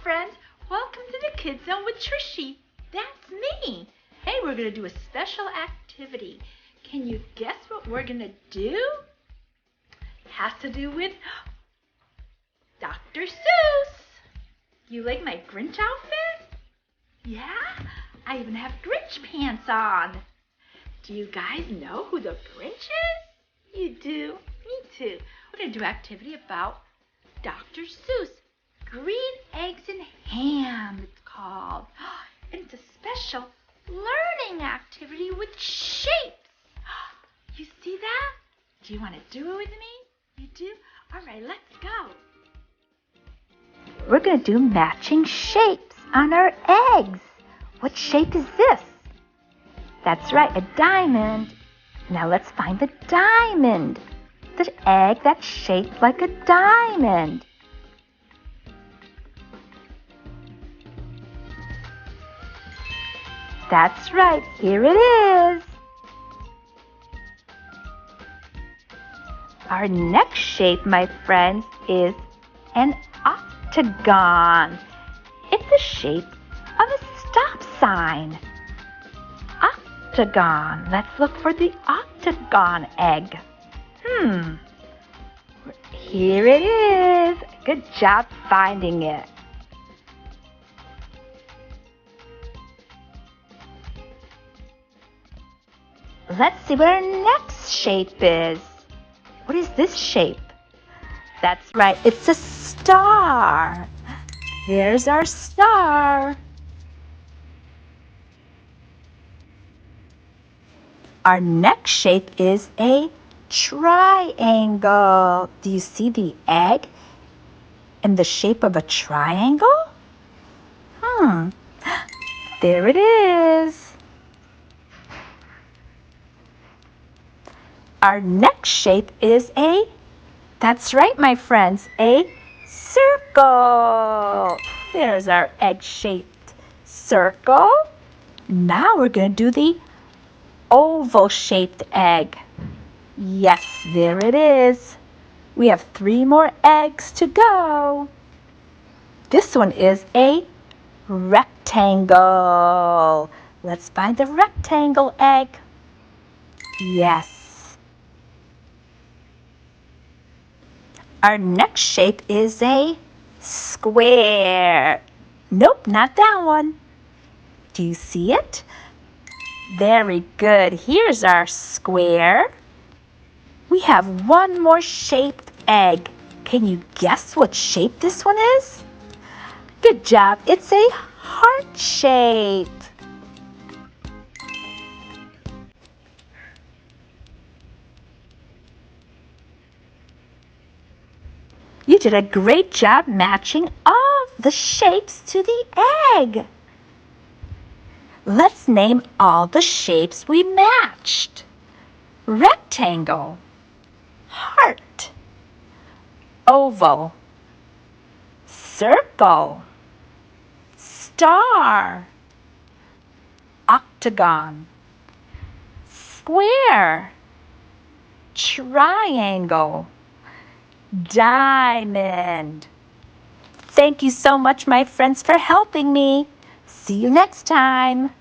friends. Welcome to the Kids Zone with Trishy. That's me. Hey, we're going to do a special activity. Can you guess what we're going to do? Has to do with Dr. Seuss. You like my Grinch outfit? Yeah? I even have Grinch pants on. Do you guys know who the Grinch is? You do? Me too. We're going to do an activity about Dr. Seuss. Green Eggs and Ham, it's called. And it's a special learning activity with shapes. You see that? Do you want to do it with me? You do? All right, let's go. We're going to do matching shapes on our eggs. What shape is this? That's right, a diamond. Now let's find the diamond. The egg that's shaped like a diamond. That's right, here it is. Our next shape, my friends, is an octagon. It's the shape of a stop sign. Octagon. Let's look for the octagon egg. Here it is. Good job finding it. Let's see what our next shape is. What is this shape? That's right, it's a star. Here's our star. Our next shape is a triangle. Do you see the egg in the shape of a triangle? There it is. Our next shape is that's right, my friends, a circle. There's our egg-shaped circle. Now we're going to do the oval-shaped egg. Yes, there it is. We have 3 more eggs to go. This one is a rectangle. Let's find the rectangle egg. Yes. Our next shape is a square. Nope, not that one. Do you see it? Very good. Here's our square. We have 1 more shaped egg. Can you guess what shape this one is? Good job. It's a heart shape. You did a great job matching all the shapes to the egg. Let's name all the shapes we matched. Rectangle, heart, oval, circle, star, octagon, square, triangle, diamond. Thank you so much, my friends, for helping me. See you next time.